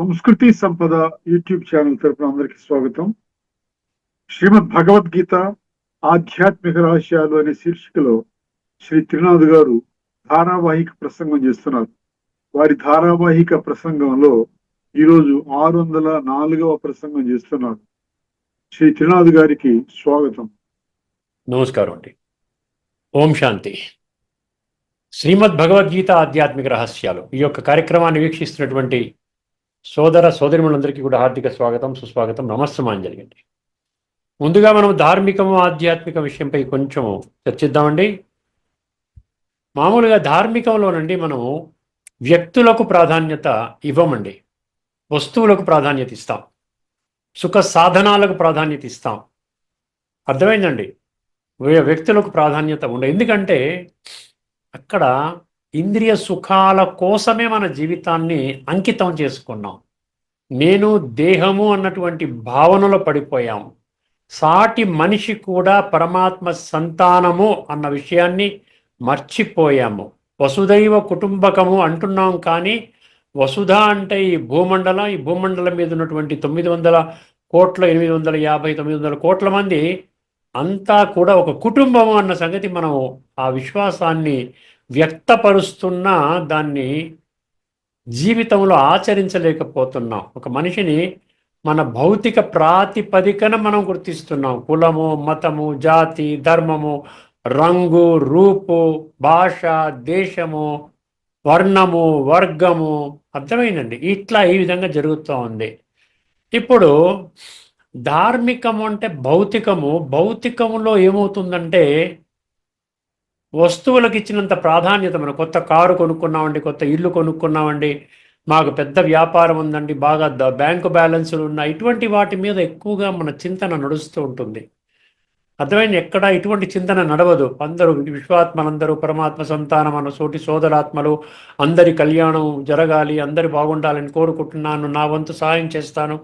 సంస్కృతి సంపద YouTube channel తరపున అందరికీ స్వాగతం. శ్రీమద్ భగవద్గీత ఆధ్యాత్మిక రహస్యాలు అనే శీర్షికలో శ్రీ త్రినాథ్ గారు ధారావాహిక ప్రసంగం చేస్తున్నారు. వారి ధారావాహిక ప్రసంగంలో ఈరోజు 604వ ప్రసంగం చేస్తున్నారు. శ్రీ త్రినాథ్ గారికి స్వాగతం. నమస్కారం అండి. ఓం శాంతి. శ్రీమద్ భగవద్గీత ఆధ్యాత్మిక రహస్యాలు ఈ యొక్క కార్యక్రమాన్ని వీక్షిస్తున్నటువంటి సోదర సోదరిమణులందరికీ కూడా హార్దిక స్వాగతం, సుస్వాగతం, నమస్సమాంజలి అండి. ముందుగా మనం ధార్మికము ఆధ్యాత్మిక విషయంపై కొంచెం చర్చిద్దామండి. మామూలుగా ధార్మికంలోనండి మనము వ్యక్తులకు ప్రాధాన్యత ఇవ్వమండి, వస్తువులకు ప్రాధాన్యత ఇస్తాం, సుఖ సాధనాలకు ప్రాధాన్యత ఇస్తాం. అర్థమైందండి? వ్యక్తులకు ప్రాధాన్యత ఉండదు. ఎందుకంటే అక్కడ ఇంద్రియ సుఖాల కోసమే మన జీవితాన్ని అంకితం చేసుకున్నాం. నేను దేహము అన్నటువంటి భావనలో పడిపోయాము. సాటి మనిషి కూడా పరమాత్మ సంతానము అన్న విషయాన్ని మర్చిపోయాము. వసుదైవ కుటుంబకము అంటున్నాం, కానీ వసుధ అంటే ఈ భూమండలం మీద ఉన్నటువంటి 900 కోట్ల 850 900 కోట్ల మంది అంతా కూడా ఒక కుటుంబము అన్న సంగతి మనం ఆ విశ్వాసాన్ని వ్యక్తపరుస్తున్నా దాన్ని జీవితంలో ఆచరించలేకపోతున్నాం. ఒక మనిషిని మన భౌతిక ప్రాతిపదికన మనం గుర్తిస్తున్నాం. కులము, మతము, జాతి, ధర్మము, రంగు, రూపు, భాష, దేశము, వర్ణము, వర్గము. అర్థమైందండి? ఇట్లా ఈ విధంగా జరుగుతూ ఉంది. ఇప్పుడు ధార్మికము అంటే భౌతికములో ఏమవుతుందంటే వస్తువులకు ఇచ్చినంత ప్రాధాన్యత, మనం కొత్త కారు కొనుక్కున్నామండి, కొత్త ఇల్లు కొనుక్కున్నామండి, మాకు పెద్ద వ్యాపారం ఉందండి, బాగా బ్యాంకు బ్యాలెన్సులు ఉన్నాయి, ఇటువంటి వాటి మీద ఎక్కువగా మన చింతన నడుస్తూ ఉంటుంది. అర్థమైంది? ఎక్కడ ఇటువంటి చింతన నడవదు. అందరూ విశ్వాత్మలందరూ పరమాత్మ సంతానం అన్న సోటి సోదరాత్మలు, అందరి కళ్యాణం జరగాలి, అందరు బాగుండాలని కోరుకుంటున్నాను, నా వంతు సహాయం చేస్తాను,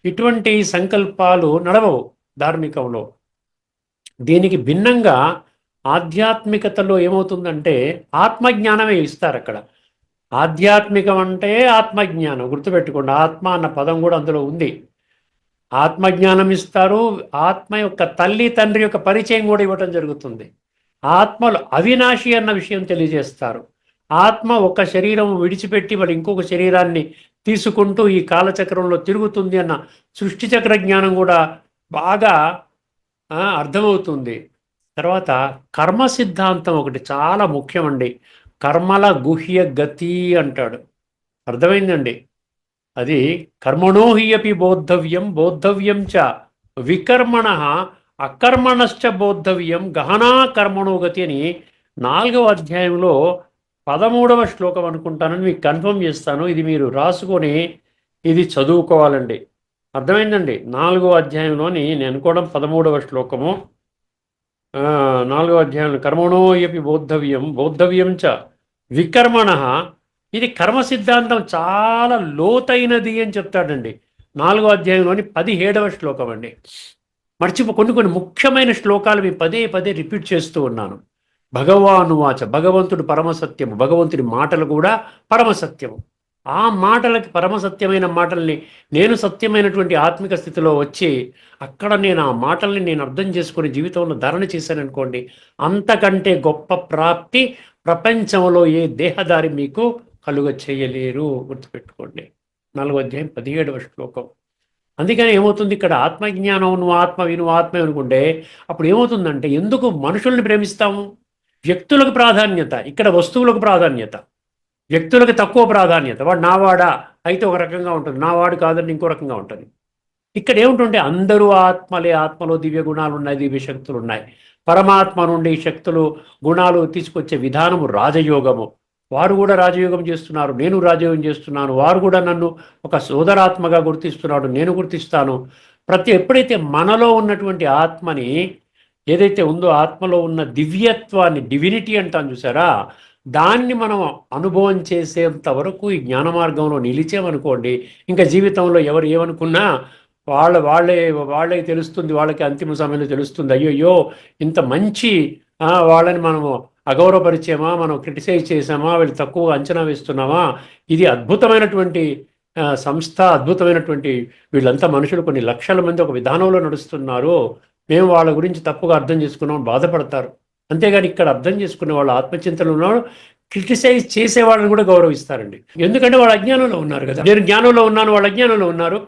ఇటువంటి సంకల్పాలు నడవవు ధార్మికంలో. దీనికి భిన్నంగా ఆధ్యాత్మికతలో ఏమవుతుందంటే ఆత్మజ్ఞానమే ఇస్తారు. అక్కడ ఆధ్యాత్మికం అంటే ఆత్మజ్ఞానం. గుర్తుపెట్టుకోండి, ఆత్మ అన్న పదం కూడా అందులో ఉంది. ఆత్మజ్ఞానం ఇస్తారు. ఆత్మ యొక్క తల్లి తండ్రి యొక్క పరిచయం కూడా ఇవ్వటం జరుగుతుంది. ఆత్మలు అవినాశి అన్న విషయం తెలియజేస్తారు. ఆత్మ ఒక శరీరం విడిచిపెట్టి మరి ఇంకొక శరీరాన్ని తీసుకుంటూ ఈ కాలచక్రంలో తిరుగుతుంది అన్న సృష్టి చక్ర జ్ఞానం కూడా బాగా అర్థమవుతుంది. తర్వాత కర్మ సిద్ధాంతం ఒకటి చాలా ముఖ్యమండి. కర్మల గుహ్య గతి అంటాడు. అర్థమైందండి? అది కర్మణో హి అపి బోద్ధవ్యం చ వికర్మణ అకర్మణశ్చ బోద్ధవ్యం గహనా కర్మణో గతి అని 4వ అధ్యాయంలో 13వ శ్లోకం అనుకుంటానని మీకు కన్ఫర్మ్ చేస్తాను. ఇది మీరు రాసుకొని ఇది చదువుకోవాలండి. అర్థమైందండి? 4వ అధ్యాయంలోని నేను అనుకోవడం 13వ శ్లోకము. 4వ అధ్యాయంలో కర్మణో యపి బోద్ధవ్యం చ వికర్మణ. ఇది కర్మ సిద్ధాంతం చాలా లోతైనది అని చెప్తాడండి. 4వ అధ్యాయంలోని 17వ శ్లోకం అండి. కొన్ని ముఖ్యమైన శ్లోకాలు మీ పదే రిపీట్ చేస్తూ ఉన్నాను. భగవానువాచ, భగవంతుడు పరమసత్యము, భగవంతుడి మాటలు కూడా పరమసత్యము. ఆ మాటలకి, పరమసత్యమైన మాటల్ని నేను సత్యమైనటువంటి ఆత్మిక స్థితిలో వచ్చి అక్కడ నేను ఆ మాటల్ని నేను అర్థం చేసుకుని జీవితంలో ధారణ చేశాను అనుకోండి, అంతకంటే గొప్ప ప్రాప్తి ప్రపంచంలో ఏ దేహదారి మీకు కలుగ చేయలేరు. గుర్తుపెట్టుకోండి. 4వ అధ్యాయం 17వ శ్లోకం. అందుకని ఏమవుతుంది ఇక్కడ? ఆత్మజ్ఞానం, నువ్వు ఆత్మ అనుకుంటే అప్పుడు ఏమవుతుందంటే, ఎందుకు మనుషుల్ని ప్రేమిస్తాము? వ్యక్తులకు ప్రాధాన్యత, ఇక్కడ వస్తువులకు ప్రాధాన్యత. వ్యక్తులకు తక్కువ ప్రాధాన్యత. వాడు నావాడా అయితే ఒక రకంగా ఉంటుంది, నావాడు కాదని ఇంకో రకంగా ఉంటుంది. ఇక్కడ ఏమిటంటే అందరూ ఆత్మలే, ఆత్మలో దివ్య గుణాలు ఉన్నాయి, దివ్య శక్తులు ఉన్నాయి. పరమాత్మ నుండి శక్తులు, గుణాలు తీసుకొచ్చే విధానము రాజయోగము. వారు కూడా రాజయోగం చేస్తున్నారు, నేను రాజయోగం చేస్తున్నాను. వారు కూడా నన్ను ఒక సోదరాత్మగా గుర్తిస్తున్నాడు, నేను గుర్తిస్తాను. ఎప్పుడైతే మనలో ఉన్నటువంటి ఆత్మని, ఏదైతే ఉందో ఆత్మలో ఉన్న దివ్యత్వాన్ని, డివినిటీ అంటాను చూసారా, దాన్ని మనం అనుభవం చేసేంత వరకు ఈ జ్ఞాన మార్గంలో నిలిచామనుకోండి, ఇంకా జీవితంలో ఎవరు ఏమనుకున్నా వాళ్ళే తెలుస్తుంది. వాళ్ళకి అంతిమ సమయంలో తెలుస్తుంది, అయ్యో ఇంత మంచి వాళ్ళని మనము అగౌరవపరిచామా, మనం క్రిటిసైజ్ చేసామా, వీళ్ళు తక్కువ అంచనా వేస్తున్నామా, ఇది అద్భుతమైనటువంటి సంస్థ అద్భుతమైనటువంటి వీళ్ళంతా మనుషులు కొన్ని లక్షల మంది ఒక విధానంలో నడుస్తున్నారు, మేము వాళ్ళ గురించి తప్పుగా అర్థం చేసుకున్నాం బాధపడతారు. అంతేగాని ఇక్కడ అర్థం చేసుకునే వాళ్ళు ఆత్మచింతనలు ఉన్నాడు, క్రిటిసైజ్ చేసే వాళ్ళని కూడా గౌరవిస్తారండి. ఎందుకంటే వాళ్ళు అజ్ఞానంలో ఉన్నారు కదా. నేను జ్ఞానంలో ఉన్నాను, వాళ్ళు అజ్ఞానంలో ఉన్నారు.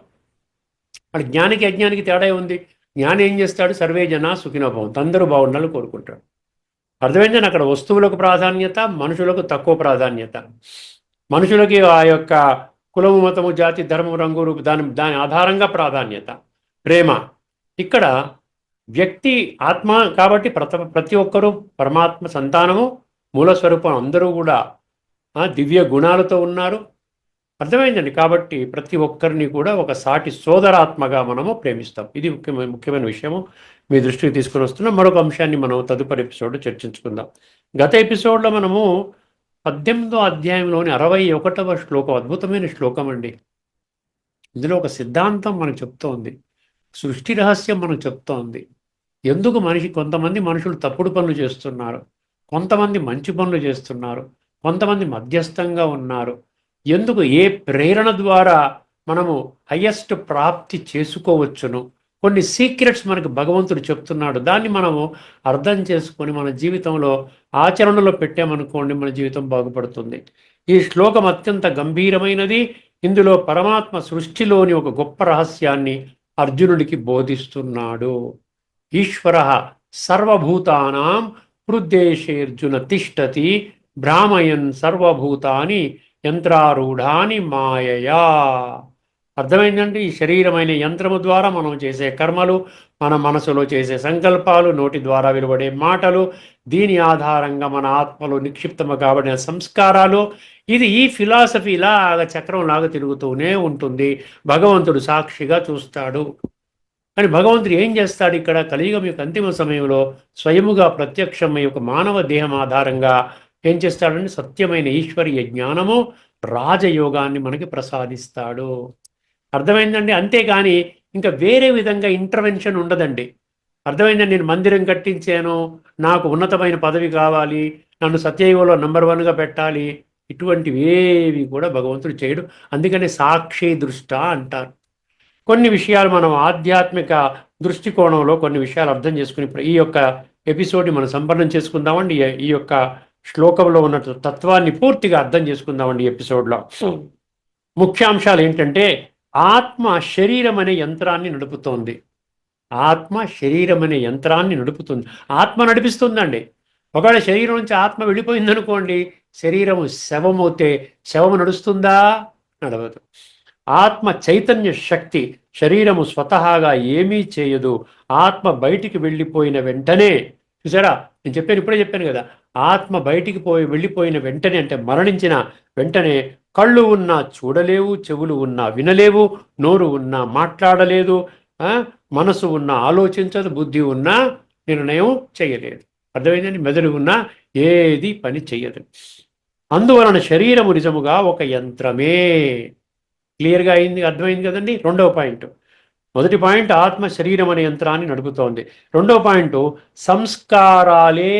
వాళ్ళ జ్ఞానికి అజ్ఞానికి తేడా ఉంది. జ్ఞాని ఏం చేస్తాడు? సర్వే జన సుఖినో భవంతు, అందరూ బాగుండాలని కోరుకుంటాడు. అర్థమైందని అక్కడ వస్తువులకు ప్రాధాన్యత, మనుషులకు తక్కువ ప్రాధాన్యత. మనుషులకి ఆ యొక్క కులము, మతము, జాతి, ధర్మం, రంగు, రూపు దాని ఆధారంగా ప్రాధాన్యత. ప్రేమ ఇక్కడ వ్యక్తి ఆత్మ కాబట్టి ప్రతి ఒక్కరూ పరమాత్మ సంతానము, మూల స్వరూపం, అందరూ కూడా దివ్య గుణాలతో ఉన్నారు. అర్థమైందండి. కాబట్టి ప్రతి ఒక్కరిని కూడా ఒక సాటి సోదరాత్మగా మనము ప్రేమిస్తాం. ఇది ముఖ్యమైన విషయము మీ దృష్టికి తీసుకుని వస్తున్నాం. మరొక అంశాన్ని మనం తదుపరి ఎపిసోడ్లో చర్చించుకుందాం. గత ఎపిసోడ్లో మనము 18వ అధ్యాయంలోని 61వ శ్లోకం, అద్భుతమైన శ్లోకం అండి. ఇందులో ఒక సిద్ధాంతం మనకు చెప్తోంది, సృష్టి రహస్యం మనకు చెప్తోంది. ఎందుకు కొంతమంది మనుషులు తప్పుడు పనులు చేస్తున్నారు, కొంతమంది మంచి పనులు చేస్తున్నారు, కొంతమంది మధ్యస్థంగా ఉన్నారు, ఎందుకు ఏ ప్రేరణ ద్వారా మనము హయ్యెస్ట్ ప్రాప్తి చేసుకోవచ్చును, కొన్ని సీక్రెట్స్ మనకు భగవంతుడు చెప్తున్నాడు. దాన్ని మనము అర్థం చేసుకొని మన జీవితంలో ఆచరణలో పెట్టామనుకోండి, మన జీవితం బాగుపడుతుంది. ఈ శ్లోకం అత్యంత గంభీరమైనది. ఇందులో పరమాత్మ సృష్టిలోని ఒక గొప్ప రహస్యాన్ని అర్జునుడికి బోధిస్తున్నాడు. ఈశ్వర సర్వభూతానాం హృద్దేశేర్జున తిష్టతి భ్రామయన్ సర్వభూతాని యంత్రారూఢాని మాయయా. అర్థమైందండి. ఈ శరీరమైన యంత్రము ద్వారా మనం చేసే కర్మలు, మన మనసులో చేసే సంకల్పాలు, నోటి ద్వారా వెలువడే మాటలు, దీని ఆధారంగా మన ఆత్మలో నిక్షిప్తము కాబడిన సంస్కారాలు, ఇది ఈ ఫిలాసఫీ ఇలాగ చక్రంలాగా తిరుగుతూనే ఉంటుంది. భగవంతుడు సాక్షిగా చూస్తాడు. కానీ భగవంతుడు ఏం చేస్తాడు? ఇక్కడ కలియుగం యొక్క అంతిమ సమయంలో స్వయముగా ప్రత్యక్షమై ఒక మానవ దేహం ఆధారంగా ఏం చేస్తాడంటే సత్యమైన ఈశ్వరీయ జ్ఞానము, రాజయోగాన్ని మనకి ప్రసాదిస్తాడు. అర్థమైందండి. అంతేగాని ఇంకా వేరే విధంగా ఇంటర్వెన్షన్ ఉండదండి. అర్థమైందండి. నేను మందిరం కట్టించాను, నాకు ఉన్నతమైన పదవి కావాలి, నన్ను సత్యయుగంలో నంబర్ 1గా పెట్టాలి, ఇటువంటివి ఏవి కూడా భగవంతుడు చేయడు. అందుకని సాక్షి దృష్ట అంటారు. కొన్ని విషయాలు మనం ఆధ్యాత్మిక దృష్టికోణంలో కొన్ని విషయాలు అర్థం చేసుకుని ఈ యొక్క ఎపిసోడ్ని మనం సంపన్నం చేసుకుందామండి. ఈ యొక్క శ్లోకంలో ఉన్న తత్వాన్ని పూర్తిగా అర్థం చేసుకుందామండి ఈ ఎపిసోడ్లో. ముఖ్యాంశాలు ఏంటంటే, ఆత్మ శరీరం అనే యంత్రాన్ని నడుపుతోంది. ఆత్మ శరీరం అనే యంత్రాన్ని నడుపుతుంది. ఆత్మ నడిపిస్తుందండి. ఒకవేళ శరీరం నుంచి ఆత్మ వెళ్ళిపోయిందనుకోండి, శరీరము శవమవుతే శవము నడుస్తుందా? నడవదు. ఆత్మ చైతన్య శక్తి, శరీరము స్వతహాగా ఏమీ చేయదు. ఆత్మ బయటికి వెళ్ళిపోయిన వెంటనే, చూసారా, నేను ఇప్పుడే చెప్పాను కదా, ఆత్మ బయటికి వెళ్ళిపోయిన వెంటనే అంటే మరణించిన వెంటనే కళ్ళు ఉన్నా చూడలేవు, చెవులు ఉన్నా వినలేవు, నోరు ఉన్నా మాట్లాడలేదు, మనసు ఉన్నా ఆలోచించదు, బుద్ధి ఉన్నా నిర్ణయం చేయలేదు. అర్థమైందండి. మెదడు ఉన్నా ఏది పని చెయ్యదు. అందువలన శరీరము నిజముగా ఒక యంత్రమే. క్లియర్గా అయింది, అర్థమైంది కదండి. రెండవ పాయింట్, మొదటి పాయింట్ ఆత్మ శరీరం అనే యంత్రాన్ని నడుపుతోంది. రెండవ పాయింట్, సంస్కారాలే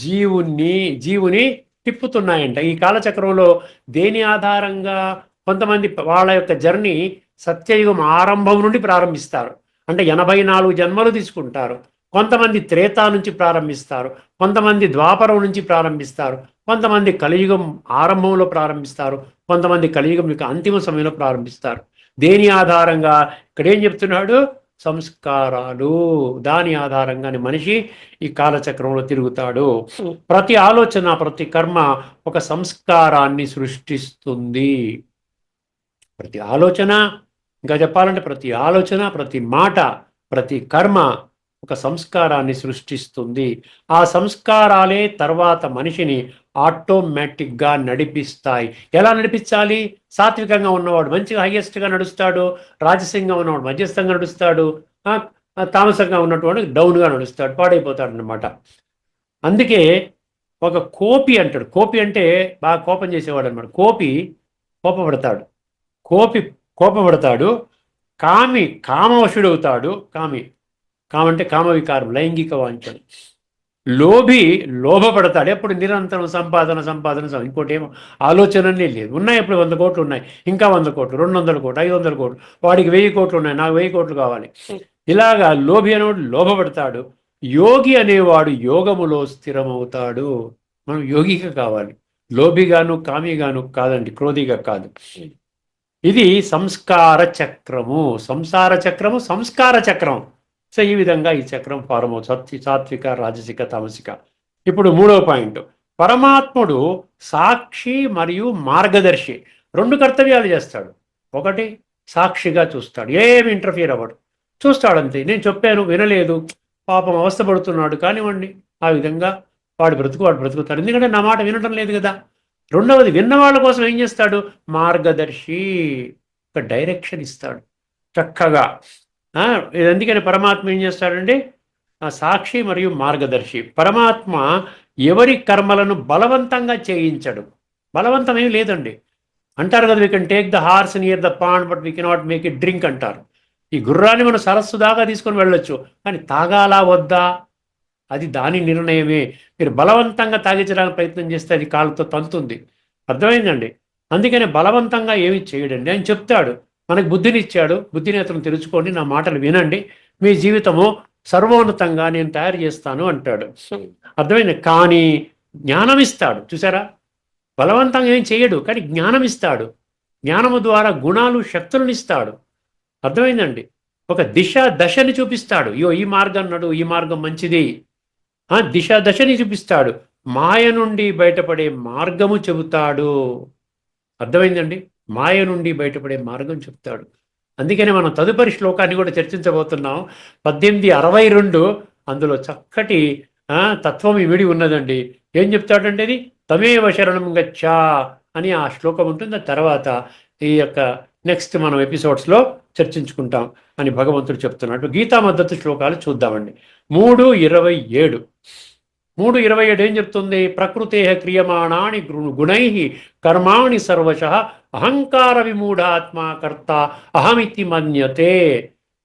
జీవుని తిప్పుతున్నాయంట. ఈ కాలచక్రంలో దేని ఆధారంగా? కొంతమంది వాళ్ళ యొక్క జర్నీ సత్యయుగం ఆరంభం నుండి ప్రారంభిస్తారు, అంటే 84 జన్మలు తీసుకుంటారు. కొంతమంది త్రేతా నుంచి ప్రారంభిస్తారు, కొంతమంది ద్వాపరం నుంచి ప్రారంభిస్తారు, కొంతమంది కలియుగం ఆరంభంలో ప్రారంభిస్తారు, కొంతమంది కలియుగం యొక్క అంతిమ సమయంలో ప్రారంభిస్తారు. దేని ఆధారంగా? ఇక్కడ ఏం చెప్తున్నాడు? సంస్కారాలు. దాని ఆధారంగానే మనిషి ఈ కాలచక్రంలో తిరుగుతాడు. ప్రతి ఆలోచన, ప్రతి కర్మ ఒక సంస్కారాన్ని సృష్టిస్తుంది. ప్రతి ఆలోచన, ఇంకా చెప్పాలంటే ప్రతి ఆలోచన, ప్రతి మాట, ప్రతి కర్మ ఒక సంస్కారాన్ని సృష్టిస్తుంది. ఆ సంస్కారాలే తర్వాత మనిషిని ఆటోమేటిక్గా నడిపిస్తాయి. ఎలా నడిపించాలి? సాత్వికంగా ఉన్నవాడు మంచిగా హైయెస్ట్గా నడుస్తాడు, రాజసంగా ఉన్నవాడు మధ్యస్థంగా నడుస్తాడు, తామసంగా ఉన్నటువంటి డౌన్గా నడుస్తాడు, పాడైపోతాడు అన్నమాట. అందుకే ఒక కోపి అంటాడు. కోపి అంటే బాగా కోపం చేసేవాడు అనమాట. కోపపడతాడు. కోపపడతాడు. కామవశుడవుతాడు. కామంటే కామ వికారం, లైంగిక వాంఛలు. లోభి లోభపడతాడు, ఎప్పుడు నిరంతరం సంపాదన సంపాదన ఇంకోటి ఏమో ఆలోచననే లేదు. ఉన్నాయి ఎప్పుడు 100 కోట్లు ఉన్నాయి, ఇంకా 100 కోట్లు, 200 కోట్లు, 500 కోట్లు, వాడికి 1000 కోట్లు ఉన్నాయి, నాకు 1000 కోట్లు కావాలి. ఇలాగా లోభి అనేవాడు లోభపడతాడు. యోగి అనేవాడు యోగములో స్థిరమవుతాడు. మనం యోగిగా కావాలి, లోభిగాను కామిగాను కాదండి, క్రోధిగా కాదు. ఇది సంస్కార చక్రము, సంసార చక్రము, సంస్కార చక్రం. సో ఈ విధంగా ఈ చక్రం ఫారం అవుతుంది, సాత్విక, రాజసిక, తామసిక. ఇప్పుడు 3వ పాయింట్, పరమాత్ముడు సాక్షి మరియు మార్గదర్శి. 2 కర్తవ్యాలు చేస్తాడు. ఒకటి, సాక్షిగా చూస్తాడు, ఏమి ఇంటర్ఫియర్ అవ్వడు, చూస్తాడంతే. నేను చెప్పాను వినలేదు, పాపం అవస్థపడుతున్నాడు కానివ్వండి, ఆ విధంగా వాడు బ్రతుకుతాడు, ఎందుకంటే నా మాట వినటం లేదు కదా. రెండవది, విన్నవాళ్ళ కోసం ఏం చేస్తాడు, మార్గదర్శి, ఒక డైరెక్షన్ ఇస్తాడు చక్కగా. అందుకని పరమాత్మ ఏం చేస్తాడండి, సాక్షి మరియు మార్గదర్శి. పరమాత్మ ఎవరి కర్మలను బలవంతంగా చేయించడు, బలవంతం ఏమి లేదండి. అంటారు కదా, we can take the horse near the pond but we cannot make it drink అంటారు. ఈ గుర్రాన్ని మనం సరస్సు దాకా తీసుకొని వెళ్ళొచ్చు, కానీ తాగాలా వద్దా అది దాని నిర్ణయమే. మీరు బలవంతంగా తాగించడానికి ప్రయత్నం చేస్తే అది కాళ్ళతో తంతుంది. అర్థమైందండి. అందుకనే బలవంతంగా ఏమి చేయడండి, ఆయన చెప్తాడు, మనకు బుద్ధినిచ్చాడు, బుద్ధినేతను తెలుసుకోండి, నా మాటలు వినండి, మీ జీవితము సర్వోన్నతంగా నేను తయారు చేస్తాను అంటాడు. అర్థమైంది. కానీ జ్ఞానం ఇస్తాడు, చూసారా, బలవంతంగా ఏం చేయడు, కానీ జ్ఞానం ఇస్తాడు. జ్ఞానము ద్వారా గుణాలు, శక్తులను ఇస్తాడు. అర్థమైందండి. ఒక దశని చూపిస్తాడు, ఈ మార్గం నడు, ఈ మార్గం మంచిది, దశని చూపిస్తాడు. మాయ నుండి బయటపడే మార్గము చెబుతాడు. అర్థమైందండి. మాయ నుండి బయటపడే మార్గం చెప్తాడు. అందుకనే మనం తదుపరి శ్లోకాన్ని కూడా చర్చించబోతున్నాం, 1862. అందులో చక్కటి తత్వం ఇమిడి ఉన్నదండి. ఏం చెప్తాడంటే, అది తమేవ శరణం గచ్చా అని ఆ శ్లోకం ఉంటుంది. ఆ తర్వాత ఈ యొక్క నెక్స్ట్ మనం ఎపిసోడ్స్లో చర్చించుకుంటాం అని భగవంతుడు చెప్తున్నాడు. గీతా మద్దతు శ్లోకాలు చూద్దామండి. 3:27. 3:27 ఏం చెప్తుంది, ప్రకృతే క్రియమాణాని గుణై కర్మాణి సర్వశ అహంకార విమూఢాత్మ కర్త అహమితి మన్యతే.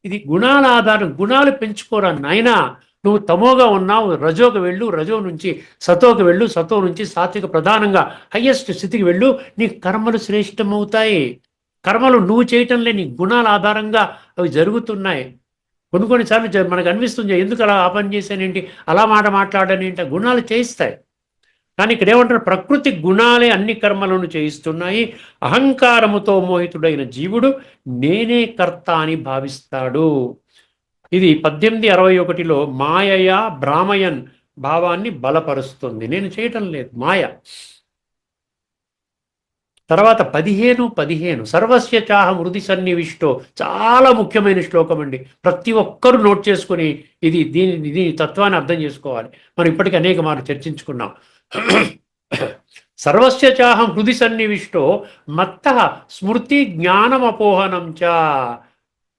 ఇది గుణాల ఆధారం, గుణాలు పెంచుకోరా నాయనా. నువ్వు తమోగా ఉన్నావు, రజోకి వెళ్ళు, రజో నుంచి సతోకి వెళ్ళు, సతో నుంచి సాత్విక ప్రధానంగా హయ్యెస్ట్ స్థితికి వెళ్ళు, నీ కర్మలు శ్రేష్టమవుతాయి. కర్మలు నువ్వు చేయటంలే, నీ గుణాల ఆధారంగా అవి జరుగుతున్నాయి. కొన్నిసార్లు మనకు అనిపిస్తుంది, ఎందుకు అలా ఆ పని చేశానేంటి, అలా మాట్లాడానేంటి, గుణాలు చేయిస్తాయి. కానీ ఇక్కడ ఏమంటారు, ప్రకృతి గుణాలే అన్ని కర్మలను చేయిస్తున్నాయి. అహంకారముతో మోహితుడైన జీవుడు నేనే కర్త అని భావిస్తాడు. ఇది 1861లో మాయయా భ్రామయన్ భావాన్ని బలపరుస్తుంది. నేను చేయటం లేదు, మాయ. తర్వాత 15 సర్వస్య చాహ మృది సన్నివిష్టో, చాలా ముఖ్యమైన శ్లోకం అండి. ప్రతి ఒక్కరూ నోట్ చేసుకుని దీని తత్వాన్ని అర్థం చేసుకోవాలి. మనం ఇప్పటికీ అనేక మార్లు చర్చించుకున్నాం. సర్వస్య చాహం హృది సన్నివిష్టో మత్త స్మృతి జ్ఞానమపోహనం చ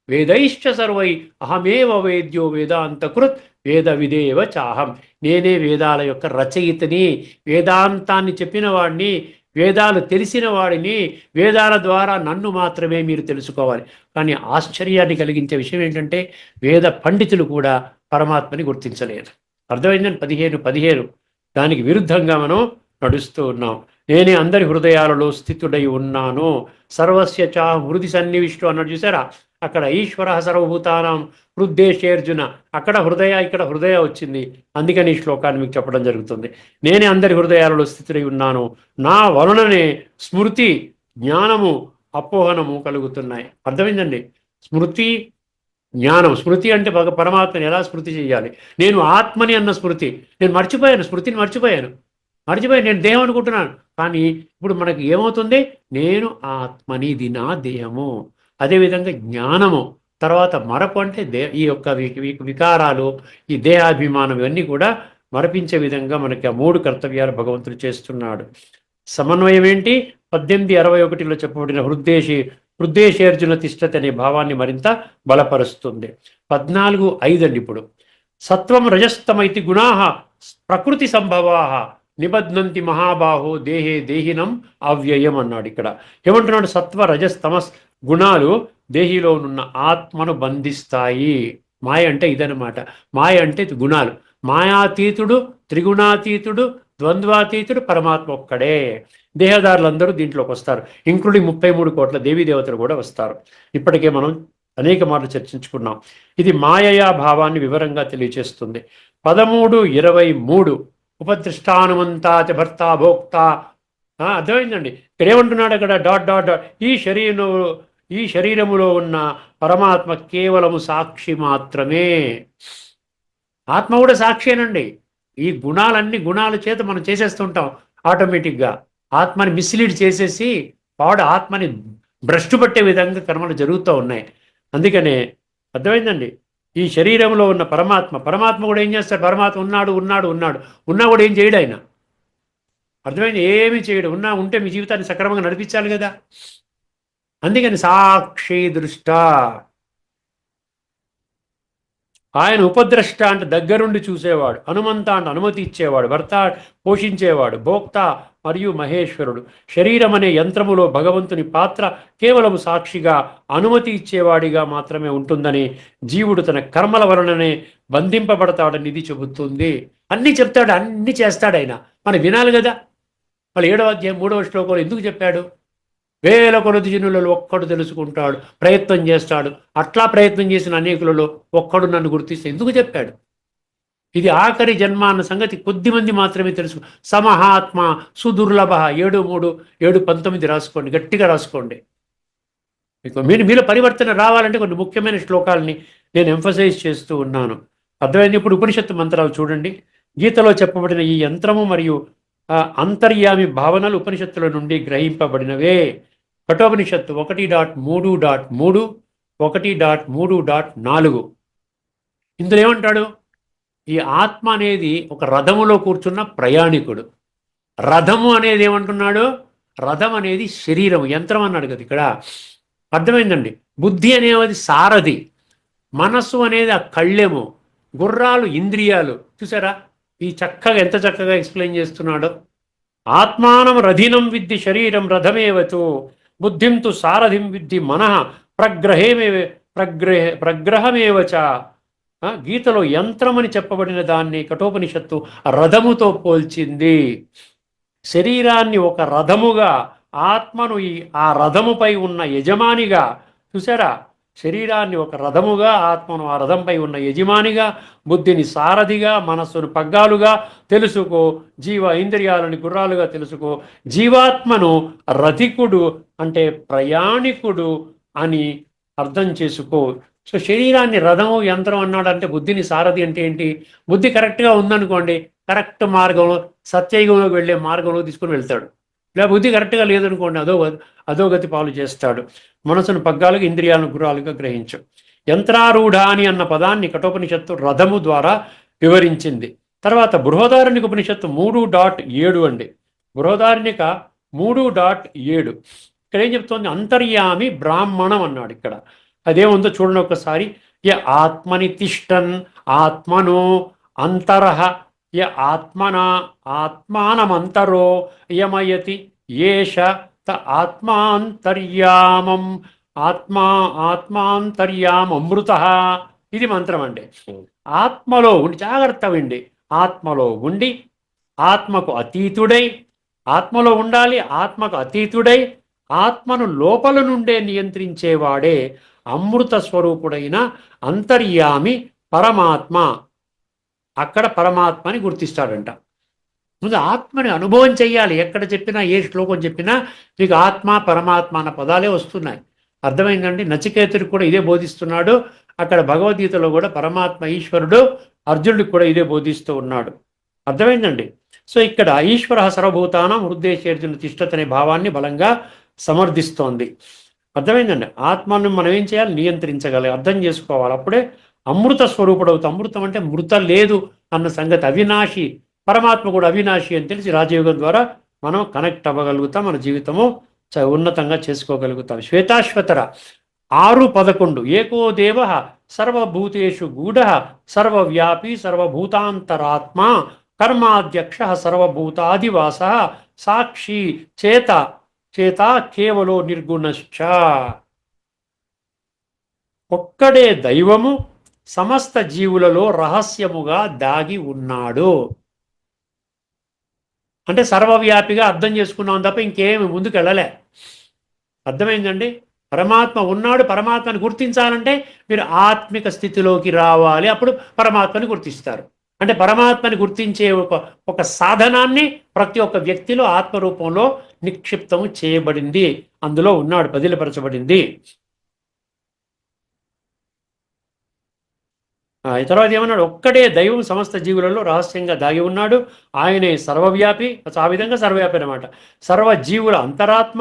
వేదైశ్చ సర్వై అహమేవ వేద్యో వేదాంతకృత్ వేద విదేవ చాహం. నేనే వేదాల యొక్క రచయితని, వేదాంతాన్ని చెప్పిన వాడిని, వేదాలు తెలిసిన వాడిని, వేదాల ద్వారా నన్ను మాత్రమే మీరు తెలుసుకోవాలి. కానీ ఆశ్చర్యాన్ని కలిగించే విషయం ఏంటంటే, వేద పండితులు కూడా పరమాత్మని గుర్తించలేదు. అర్థమైందని 15 దానికి విరుద్ధంగా మనం నడుస్తూ ఉన్నాం. నేనే అందరి హృదయాలలో స్థితుడై ఉన్నాను. సర్వస్య చా హృది సన్నివిష్టు అన్నాడు, చూసారా. అక్కడ ఈశ్వర సర్వభూతానాం హృద్దేశేర్జున, అక్కడ హృదయ, ఇక్కడ హృదయ వచ్చింది. అందుకని ఈ శ్లోకాన్ని మీకు చెప్పడం జరుగుతుంది. నేనే అందరి హృదయాలలో స్థితుడై ఉన్నాను, నా వలననే స్మృతి, జ్ఞానము, అపోహనము కలుగుతున్నాయి. అర్థమైందండి. స్మృతి, జ్ఞానం. స్మృతి అంటే పరమాత్మని ఎలా స్మృతి చేయాలి. నేను ఆత్మని అన్న స్మృతి, నేను మర్చిపోయాను, స్మృతిని మర్చిపోయాను, నేను దేహం అనుకుంటున్నాను. కానీ ఇప్పుడు మనకి ఏమవుతుంది, నేను ఆత్మని, ఇది నా దేహము. అదేవిధంగా జ్ఞానము, తర్వాత మరపు అంటే ఈ యొక్క వికారాలు, ఈ దేహాభిమానం, ఇవన్నీ కూడా మరపించే విధంగా మనకి ఆ 3 కర్తవ్యాలు భగవంతుడు చేస్తున్నాడు. సమన్వయం ఏంటి, 1861లో చెప్పబడిన హృద్దేశేర్జున తిష్టత అనే భావాన్ని మరింత బలపరుస్తుంది. 14:5 అండి. ఇప్పుడు సత్వం రజస్తమైతి గుణాః ప్రకృతి సంభవాః నిబధ్నంతి మహాబాహో దేహే దేహినం అవ్యయం అన్నాడు. ఇక్కడ ఏమంటున్నాడు, సత్వ రజస్తమస్ గుణాలు దేహిలో ఉన్న ఆత్మను బంధిస్తాయి. మాయ అంటే ఇదనమాట. మాయ అంటే గుణాలు. మాయాతీతుడు, త్రిగుణాతీతుడు, ద్వంద్వాతీతుడు పరమాత్మ ఒక్కడే. దేహదారులందరూ దీంట్లోకి వస్తారు, ఇంక్లూడింగ్ 33 కోట్ల దేవీ దేవతలు కూడా వస్తారు. ఇప్పటికే మనం అనేక మార్లు చర్చించుకున్నాం. ఇది మాయయా భావాన్ని వివరంగా తెలియచేస్తుంది. 13:23 ఉపదృష్టానుమంతాచ భర్త భోక్త. అర్థమైందండి. ఇక్కడ ఏమంటున్నాడు, అక్కడ డాట్ డాట్ డాట్, ఈ శరీరములో ఉన్న పరమాత్మ కేవలము సాక్షి మాత్రమే. ఆత్మ కూడా సాక్షేనండి. ఈ గుణాల చేత మనం చేసేస్తుంటాం ఆటోమేటిక్గా. ఆత్మని మిస్లీడ్ చేసేసి వాడు ఆత్మని భ్రష్టు పట్టే విధంగా కర్మలు జరుగుతూ ఉన్నాయి. అందుకనే అర్థమైందండి, ఈ శరీరంలో ఉన్న పరమాత్మ కూడా ఏం చేస్తాడు? పరమాత్మ ఉన్నా కూడా ఏం చేయడు ఆయన. అర్థమైంది? ఏమి చేయడు. ఉంటే మీ జీవితాన్ని సక్రమంగా నడిపించాలి కదా. అందుకని సాక్షి దృష్ట. ఆయన ఉపద్రష్ట అంటే దగ్గరుండి చూసేవాడు, హనుమంత అంటే అనుమతి ఇచ్చేవాడు, భర్త పోషించేవాడు, భోక్త మరియు మహేశ్వరుడు. శరీరం అనే యంత్రములో భగవంతుని పాత్ర కేవలం సాక్షిగా, అనుమతి ఇచ్చేవాడిగా మాత్రమే ఉంటుందని, జీవుడు తన కర్మల వలననే బంధింపబడతాడని ఇది చెబుతుంది. అన్నీ చెప్తాడు, అన్నీ చేస్తాడు ఆయన. మనం వినాలి కదా. మళ్ళీ 7వ అధ్యాయం 3వ శ్లోకంలో ఎందుకు చెప్పాడు? వేల కొలది జనులలో ఒక్కడు తెలుసుకుంటాడు, ప్రయత్నం చేస్తాడు. అట్లా ప్రయత్నం చేసిన అనేకులలో ఒక్కడు నన్ను గుర్తిస్తే ఎందుకు చెప్పాడు? ఇది ఆఖరి జన్మ అన్న సంగతి కొద్దిమంది మాత్రమే తెలుసు. సమహాత్మ సుదుర్లభ. 7:3, 7:19 రాసుకోండి, గట్టిగా రాసుకోండి. మీలో పరివర్తన రావాలంటే కొన్ని ముఖ్యమైన శ్లోకాలని నేను ఎంఫసైజ్ చేస్తూ ఉన్నాను. అర్థమైంది? ఇప్పుడు ఉపనిషత్తు మంత్రాలు చూడండి. గీతలో చెప్పబడిన ఈ యంత్రము మరియు అంతర్యామి భావనలు ఉపనిషత్తుల నుండి గ్రహింపబడినవే. కఠోపనిషత్తు 1.3.3, 1.3.4. ఇందులో ఏమంటాడు? ఈ ఆత్మ అనేది ఒక రథములో కూర్చున్న ప్రయాణికుడు. రథము అనేది ఏమంటున్నాడు? రథం అనేది శరీరం, యంత్రం అన్నాడు కదా ఇక్కడ. అర్థమైందండి? బుద్ధి అనేది సారథి, మనస్సు అనేది ఆ కళ్ళెము, గుర్రాలు ఇంద్రియాలు. చూసారా ఈ చక్కగా ఎంత చక్కగా ఎక్స్ప్లెయిన్ చేస్తున్నాడో. ఆత్మానం రథినం విద్ధి శరీరం రథమేవతు బుద్ధిం తు సారథిం విద్ధి మనః ప్రగ్రహమేవచ. గీతలో యంత్రమని చెప్పబడిన దాన్ని కఠోపనిషత్తు రథముతో పోల్చింది. శరీరాన్ని ఒక రథముగా, ఆత్మను ఆ రథముపై ఉన్న యజమానిగా. చూసారా? శరీరాన్ని ఒక రథముగా, ఆత్మను ఆ రథంపై ఉన్న యజమానిగా, బుద్ధిని సారథిగా, మనస్సును పగ్గాలుగా తెలుసుకో, ఇంద్రియాలని గుర్రాలుగా తెలుసుకో. జీవాత్మను రథికుడు అంటే ప్రయాణికుడు అని అర్థం చేసుకో. సో శరీరాన్ని రథము యంత్రం అన్నాడంటే బుద్ధిని సారథి అంటే ఏంటి? బుద్ధి కరెక్ట్గా ఉందనుకోండి, కరెక్ట్ మార్గంలో, సత్యయుగంలోకి వెళ్ళే మార్గంలో తీసుకుని వెళ్తాడు. ఇలా బుద్ధి కరెక్ట్గా లేదనుకోండి, అధోగతి పాలు చేస్తాడు. మనసును పగ్గాలుగా, ఇంద్రియాలను గుర్రాలుగా గ్రహించు. యంత్రారూఢాని అన్న పదాన్ని కఠోపనిషత్తు రథము ద్వారా వివరించింది. తర్వాత బృహదారణ్యక ఉపనిషత్తు 3.7 అండి. బృహదారణ్యక 3.7 ఇక్కడ ఏం చెప్తోంది? అంతర్యామి బ్రాహ్మణం అన్నాడు. ఇక్కడ అదేముందో చూడండి ఒకసారి. య ఆత్మని తిష్టన్ ఆత్మనో అంతరః య ఆత్మానమంతరో యమయతి ఏష త ఆత్మాంతర్యామం ఆత్మాంతర్యామృత. ఇది మంత్రం అండి. ఆత్మలో ఉండి, జాగ్రత్త విండి, ఆత్మలో ఉండి ఆత్మకు అతీతుడై, ఆత్మలో ఉండాలి, ఆత్మకు అతీతుడై ఆత్మను లోపల నుండే నియంత్రించేవాడే అమృత స్వరూపుడైన అంతర్యామి పరమాత్మ. అక్కడ పరమాత్మని గుర్తిస్తాడంట. ముందు ఆత్మని అనుభవం చెయ్యాలి. ఎక్కడ చెప్పినా, ఏ శ్లోకం చెప్పినా మీకు ఆత్మ పరమాత్మ అన్న పదాలే వస్తున్నాయి. అర్థమైందండి? నచికేతుడికి కూడా ఇదే బోధిస్తున్నాడు. అక్కడ భగవద్గీతలో కూడా పరమాత్మ ఈశ్వరుడు అర్జునుడికి కూడా ఇదే బోధిస్తూ ఉన్నాడు. అర్థమైందండి? సో ఇక్కడ ఈశ్వర సర్వభూతానం హృదయేర్జున తిష్టత అనే భావాన్ని బలంగా సమర్థిస్తోంది. అర్థమైందండి? ఆత్మను మనం ఏం చేయాలి? నియంత్రించగలి, అర్థం చేసుకోవాలి. అప్పుడే అమృత స్వరూపుడు అవుతాం. అమృతం అంటే మృత లేదు అన్న సంగతి. అవినాశి, పరమాత్మ కూడా అవినాశి అని తెలిసి రాజయోగం ద్వారా మనం కనెక్ట్ అవ్వగలుగుతాం, మన జీవితము ఉన్నతంగా చేసుకోగలుగుతాం. శ్వేతాశ్వతర 6:11 ఏకో దేవ సర్వభూతేషు గూఢ సర్వవ్యాపి సర్వభూతాంతరాత్మ కర్మాధ్యక్ష సర్వభూతాదివాస సాక్షి చేత కేవలో నిర్గుణశ్చ. ఒక్కడే దైవము, సమస్త జీవులలో రహస్యముగా దాగి ఉన్నాడు. అంటే సర్వవ్యాపిగా అర్థం చేసుకున్నాం తప్ప ఇంకేమి ముందుకు వెళ్ళలే. అర్థమైందండి? పరమాత్మ ఉన్నాడు. పరమాత్మని గుర్తించాలంటే మీరు ఆత్మిక స్థితిలోకి రావాలి. అప్పుడు పరమాత్మని గుర్తిస్తారు. అంటే పరమాత్మని గుర్తించే ఒక సాధనాన్ని ప్రతి ఒక్క వ్యక్తిలో ఆత్మరూపంలో నిక్షిప్తము చేయబడింది. అందులో ఉన్నాడు, పదిలపరచబడింది. తర్వాత ఏమన్నాడు? ఒక్కడే దైవం సమస్త జీవులలో రహస్యంగా దాగి ఉన్నాడు. ఆయనే సర్వవ్యాపి. ఆ విధంగా సర్వవ్యాపి అనమాట. సర్వ జీవుల అంతరాత్మ,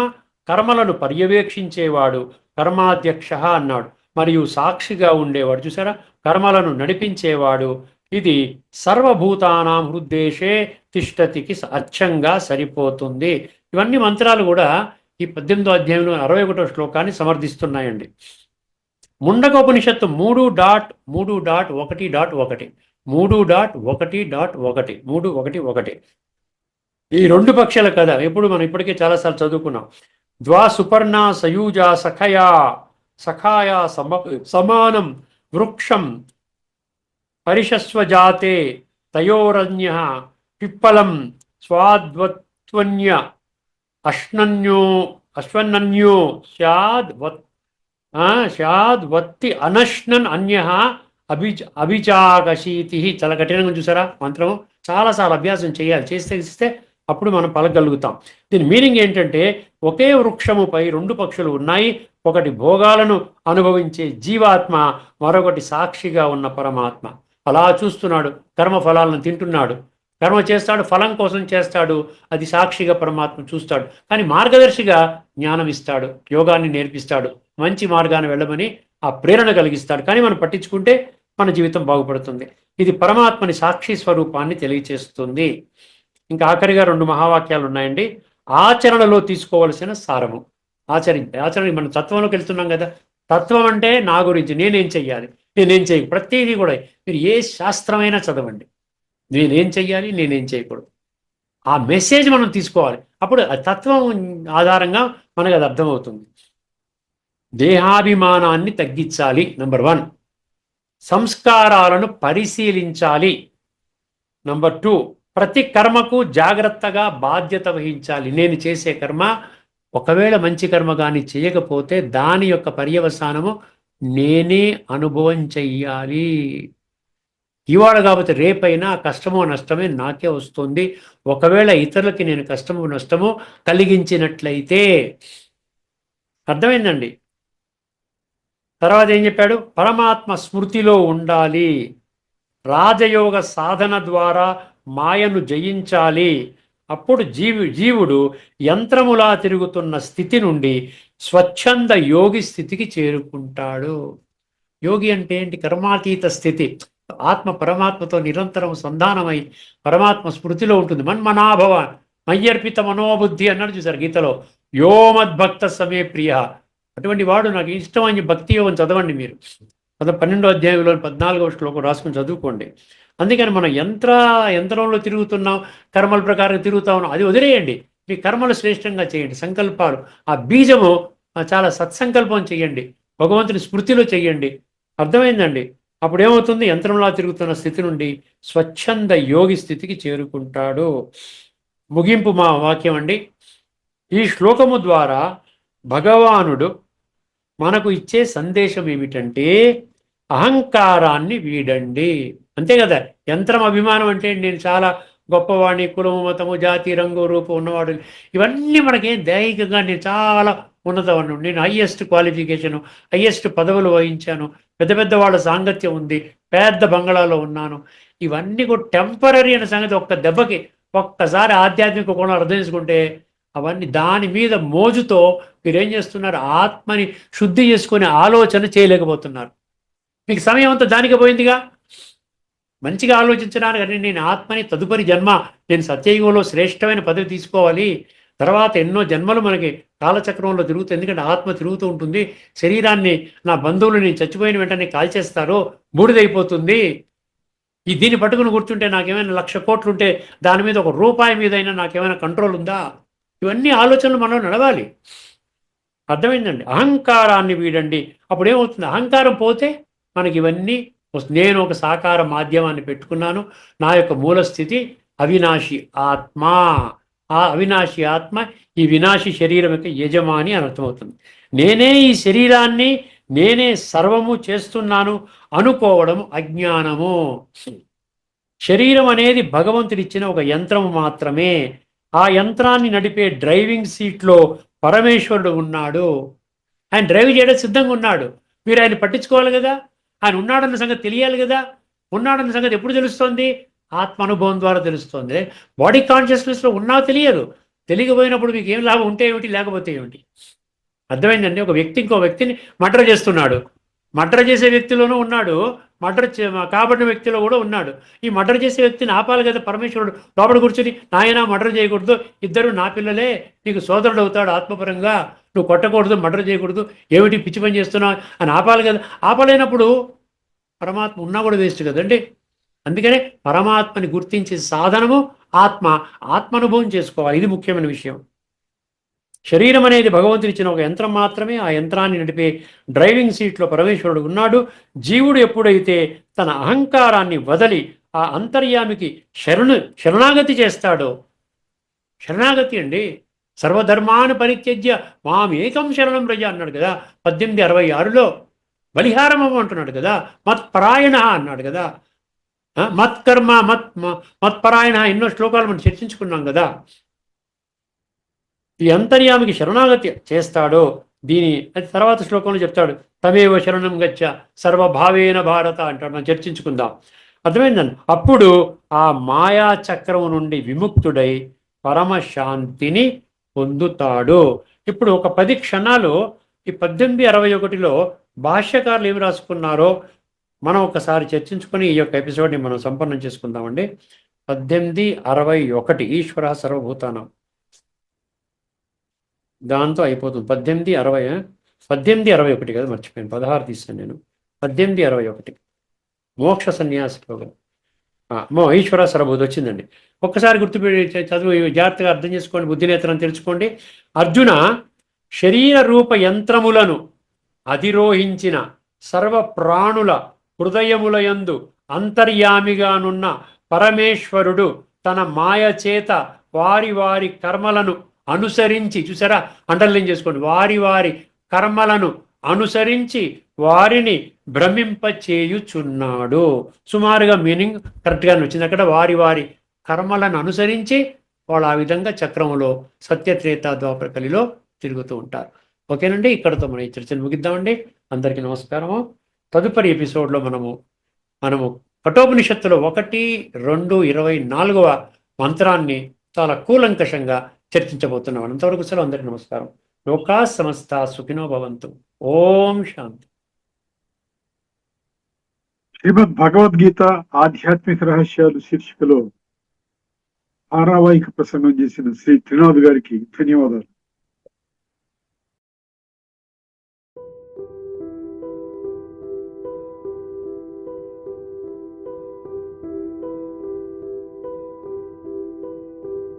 కర్మలను పర్యవేక్షించేవాడు, కర్మాధ్యక్ష అన్నాడు. మరియు సాక్షిగా ఉండేవాడు. చూసారా? కర్మలను నడిపించేవాడు. ఇది సర్వభూతానాం హృద్దేశే తిష్టతికి అచ్చంగా సరిపోతుంది. ఇవన్నీ మంత్రాలు కూడా ఈ 18వ అధ్యాయంలో 61వ శ్లోకాన్ని సమర్థిస్తున్నాయండి. ముండకోపనిషత్తు 3.3.1.1 3.1.1 3.1.1 ఈ రెండు పక్షాల కథ ఎప్పుడు మనం ఇప్పటికే చాలాసార్లు చదువుకున్నాం. ద్వా సుపర్ణ సయూజ సఖాయా సమానం వృక్షం పరిషస్వజాతే తయోరన్య పిప్పలం స్వాద్వత్వన్య అశ్వన్నన్యో శాద్వత్తి అనశ్నన్ అన్య అభిచాకశీతి. చాలా కఠినంగా చూసారా మంత్రం? చాలాసార్లు అభ్యాసం చేయాలి. చేస్తే అప్పుడు మనం పలకగలుగుతాం. దీని మీనింగ్ ఏంటంటే ఒకే వృక్షముపై రెండు పక్షులు ఉన్నాయి. ఒకటి భోగాలను అనుభవించే జీవాత్మ, మరొకటి సాక్షిగా ఉన్న పరమాత్మ. అలా చూస్తున్నాడు. కర్మ ఫలాలను తింటున్నాడు. కర్మ చేస్తాడు, ఫలం కోసం చేస్తాడు. అది సాక్షిగా పరమాత్మ చూస్తాడు. కానీ మార్గదర్శిగా జ్ఞానం ఇస్తాడు, యోగాన్ని నేర్పిస్తాడు, మంచి మార్గాన్ని వెళ్ళమని ఆ ప్రేరణ కలిగిస్తాడు. కానీ మనం పట్టించుకుంటే మన జీవితం బాగుపడుతుంది. ఇది పరమాత్మని సాక్షి స్వరూపాన్ని తెలియచేస్తుంది. ఇంకా ఆఖరిగా 2 మహావాక్యాలు ఉన్నాయండి. ఆచరణలో తీసుకోవలసిన సారము. ఆచరణ మనం తత్వంలోకి వెళ్తున్నాం కదా. తత్వం అంటే నా గురించి, నేనేం చెయ్యాలి, నేనేం చేయకు. ప్రతిదీ కూడా మీరు ఏ శాస్త్రమైనా చదవండి, నేనేం చెయ్యాలి, నేనేం చేయకూడదు, ఆ మెసేజ్ మనం తీసుకోవాలి. అప్పుడు ఆ తత్వం ఆధారంగా మనకు అది అర్థమవుతుంది. దేహాభిమానాన్ని తగ్గించాలి. నంబర్ 1. సంస్కారాలను పరిశీలించాలి. నంబర్ 2. ప్రతి కర్మకు జాగ్రత్తగా బాధ్యత వహించాలి. నేను చేసే కర్మ ఒకవేళ మంచి కర్మ కానీ చేయకపోతే దాని యొక్క పర్యవసానము నేనే అనుభవం చెయ్యాలి. ఇవాళ కాబట్టి రేపైనా కష్టమో నష్టమే నాకే వస్తుంది. ఒకవేళ ఇతరులకి నేను కష్టమో నష్టమో కలిగించినట్లయితే. అర్థమైందండి? తర్వాత ఏం చెప్పాడు? పరమాత్మ స్మృతిలో ఉండాలి. రాజయోగ సాధన ద్వారా మాయను జయించాలి. అప్పుడు జీవుడు యంత్రములా తిరుగుతున్న స్థితి నుండి స్వచ్ఛంద యోగి స్థితికి చేరుకుంటాడు. యోగి అంటే ఏంటి? కర్మాతీత స్థితి. ఆత్మ పరమాత్మతో నిరంతరం సంధానమై పరమాత్మ స్మృతిలో ఉంటుంది. మన్మనాభవ మయ్యర్పిత మనోబుద్ధి అన్నాడు చూసారు గీతలో. యో మద్భక్త సమే ప్రియ. అటువంటి వాడు నాకు ఇష్టం అని భక్తి యోగం చదవండి మీరు. 12వ అధ్యాయంలో 14వ శ్లోకం రాసుకొని చదువుకోండి. అందుకని మనం యంత్రంలో తిరుగుతున్నాం, కర్మల ప్రకారం తిరుగుతా ఉన్నాం, అది వదిలేయండి. మీ కర్మలు శ్రేష్టంగా చేయండి. సంకల్పాలు, ఆ బీజము చాలా సత్సంకల్పం చేయండి, భగవంతుని స్మృతిలో చెయ్యండి. అర్థమైందండి? అప్పుడు ఏమవుతుంది? యంత్రంలా తిరుగుతున్న స్థితి నుండి స్వచ్ఛంద యోగి స్థితికి చేరుకుంటాడు. ముగింపు మా వాక్యం అండి. ఈ శ్లోకము ద్వారా భగవానుడు మనకు ఇచ్చే సందేశం ఏమిటంటే అహంకారాన్ని వీడండి. అంతే కదా. యంత్రం అభిమానం అంటే నేను చాలా గొప్పవాడిని, కులము మతము జాతి రంగు రూపం ఉన్నవాడు, ఇవన్నీ మనకేం దైహికంగా నేను చాలా ఉన్నతవాడిని, నేను హయ్యెస్ట్ క్వాలిఫికేషను, హయ్యెస్ట్ పదవులు వహించాను, పెద్ద పెద్ద వాళ్ళ సాంగత్యం ఉంది, పెద్ద బంగళాలో ఉన్నాను, ఇవన్నీ కూడా టెంపరీ అనే సంగతి ఒక్క దెబ్బకి ఒక్కసారి ఆధ్యాత్మిక కోణం అర్థం చేసుకుంటే అవన్నీ దాని మీద మోజుతో మీరేం చేస్తున్నారు? ఆత్మని శుద్ధి చేసుకునే ఆలోచన చేయలేకపోతున్నారు. మీకు సమయం అంతా దానికి పోయిందిగా. మంచిగా ఆలోచించడానికి అంటే నేను ఆత్మని తదుపరి జన్మ నేను సత్యయుగంలో శ్రేష్టమైన పదవి తీసుకోవాలి, తర్వాత ఎన్నో జన్మలు మనకి కాలచక్రంలో తిరుగుతుంది. ఎందుకంటే ఆత్మ తిరుగుతూ ఉంటుంది. శరీరాన్ని నా బంధువులు నేను చచ్చిపోయిన వెంటనే కాల్చేస్తారు, బూడిదైపోతుంది. దీన్ని పట్టుకుని కూర్చుంటే నాకేమైనా 1,00,000 కోట్లు ఉంటే దాని మీద ₹1 మీదైనా నాకేమైనా కంట్రోల్ ఉందా? ఇవన్నీ ఆలోచనలు మనం నడవాలి. అర్థమైందండి? అహంకారాన్ని వీడండి. అప్పుడు ఏమవుతుంది? అహంకారం పోతే మనకి ఇవన్నీ నేను ఒక సాకార మాధ్యమాన్ని పెట్టుకున్నాను. నా యొక్క మూల స్థితి అవినాశి ఆత్మ. ఆ అవినాశి ఆత్మ ఈ వినాశి శరీరం యొక్క యజమాని అని అర్థమవుతుంది. నేనే ఈ శరీరాన్ని నేనే సర్వము చేస్తున్నాను అనుకోవడం అజ్ఞానము. శరీరం అనేది భగవంతుడిచ్చిన ఒక యంత్రము మాత్రమే. ఆ యంత్రాన్ని నడిపే డ్రైవింగ్ సీట్లో పరమేశ్వరుడు ఉన్నాడు. ఆయన డ్రైవ్ చేయడం సిద్ధంగా ఉన్నాడు. మీరు ఆయన పట్టించుకోవాలి కదా. ఆయన ఉన్నాడన్న సంగతి తెలియాలి కదా. ఉన్నాడన్న సంగతి ఎప్పుడు తెలుస్తుంది? ఆత్మ అనుభవం ద్వారా తెలుస్తుంది. బాడీ కాన్షియస్నెస్లో ఉన్నా తెలియదు. తెలియకపోయినప్పుడు మీకు ఏం లాభం? ఉంటే ఏమిటి, లేకపోతే ఏమిటి? అర్థమైందండి. ఒక వ్యక్తి ఇంకో వ్యక్తిని మర్డర్ చేస్తున్నాడు. మర్డర్ చేసే వ్యక్తిలోనూ ఉన్నాడు, కాబడిన వ్యక్తిలో కూడా ఉన్నాడు. ఈ మర్డర్ చేసే వ్యక్తిని ఆపాలి కదా పరమేశ్వరుడు. లోపల కూర్చొని నాయన మర్డర్ చేయకూడదు, ఇద్దరు నా పిల్లలే, నీకు సోదరుడు అవుతాడు ఆత్మపరంగా, నువ్వు కొట్టకూడదు, మర్డర్ చేయకూడదు, ఏమిటి పిచ్చి పని చేస్తున్నావు అని ఆపాలి కదా. ఆపలేనప్పుడు పరమాత్మ ఉన్నా కూడా వేస్ట్ కదండి. అందుకనే పరమాత్మని గుర్తించే సాధనము ఆత్మానుభవం చేసుకోవాలి. ఇది ముఖ్యమైన విషయం. శరీరం అనేది భగవంతుడు ఇచ్చిన ఒక యంత్రం మాత్రమే. ఆ యంత్రాన్ని నడిపే డ్రైవింగ్ సీట్లో పరమేశ్వరుడు ఉన్నాడు. జీవుడు ఎప్పుడైతే తన అహంకారాన్ని వదలి ఆ అంతర్యామికి శరణాగతి చేస్తాడో, శరణాగతి అండి, సర్వధర్మాన్ని పరిత్యజ్య మామేకం శరణం ప్రజ అన్నాడు కదా 1866లో. బలిహారమము అంటున్నాడు కదా, మత్పరాయణ అన్నాడు కదా. మత్కర్మ మత్పరాయణ ఎన్నో శ్లోకాలు మనం చర్చించుకున్నాం కదా. ఈ అంతర్యామికి శరణాగతి చేస్తాడో దీని అది తర్వాత శ్లోకంలో చెప్తాడు. తమేవ శరణం గచ్చ సర్వభావేన భారత అంటాడు. మనం చర్చించుకుందాం. అర్థమైందండి. అప్పుడు ఆ మాయా చక్రం నుండి విముక్తుడై పరమశాంతిని పొందుతాడు. ఇప్పుడు ఒక 10 క్షణాలు ఈ 1861లో భాష్యకారులు ఏమి రాసుకున్నారో మనం ఒకసారి చర్చించుకొని ఈ యొక్క ఎపిసోడ్ని మనం సంపన్నం చేసుకుందామండి. 1861 ఈశ్వర సర్వభూతానం, దాంతో అయిపోతుంది. 1861 కదా, మర్చిపోయాను, 16 తీసాను నేను. 1861 మోక్ష సన్యాస యోగం. ఈశ్వర సర్వభూతి వచ్చిందండి. ఒక్కసారి గుర్తుపెట్టి చదువు జాగ్రత్తగా అర్థం చేసుకోండి, బుద్ధినేత్రం తెలుసుకోండి. అర్జున, శరీర రూప యంత్రములను అధిరోహించిన సర్వ ప్రాణుల హృదయములయందు అంతర్యామిగానున్న పరమేశ్వరుడు తన మాయ చేత వారి వారి కర్మలను అనుసరించి, చూసారా, అండర్లైన్ చేసుకోండి, వారి వారి కర్మలను అనుసరించి వారిని భ్రమింపచేయుచున్నాడు. సుమారుగా మీనింగ్ కరెక్ట్గానే వచ్చింది అక్కడ. వారి వారి కర్మలను అనుసరించి వాళ్ళు ఆ విధంగా చక్రములో సత్యత్రేత ద్వాపర కలిలో తిరుగుతూ ఉంటారు. ఓకేనండి, ఇక్కడతో మనం ఈ చర్చను ముగిద్దామండి. అందరికీ నమస్కారము. తదుపరి ఎపిసోడ్లో మనము కఠోపనిషత్తులో 1, 2, 24వ మంత్రాన్ని చాలా కూలంకషంగా చర్చించబోతున్నాం. అంతవరకు సెలవు. అందరికీ నమస్కారం. లోకా సమస్త సుఖినో భవంతు. ఓం శాంతి. శ్రీమద్ భగవద్గీత ఆధ్యాత్మిక రహస్యాలు శీర్షికలో ధారావాహిక ప్రసంగం చేసిన శ్రీ త్రినాథ్ గారికి ధన్యవాదాలు.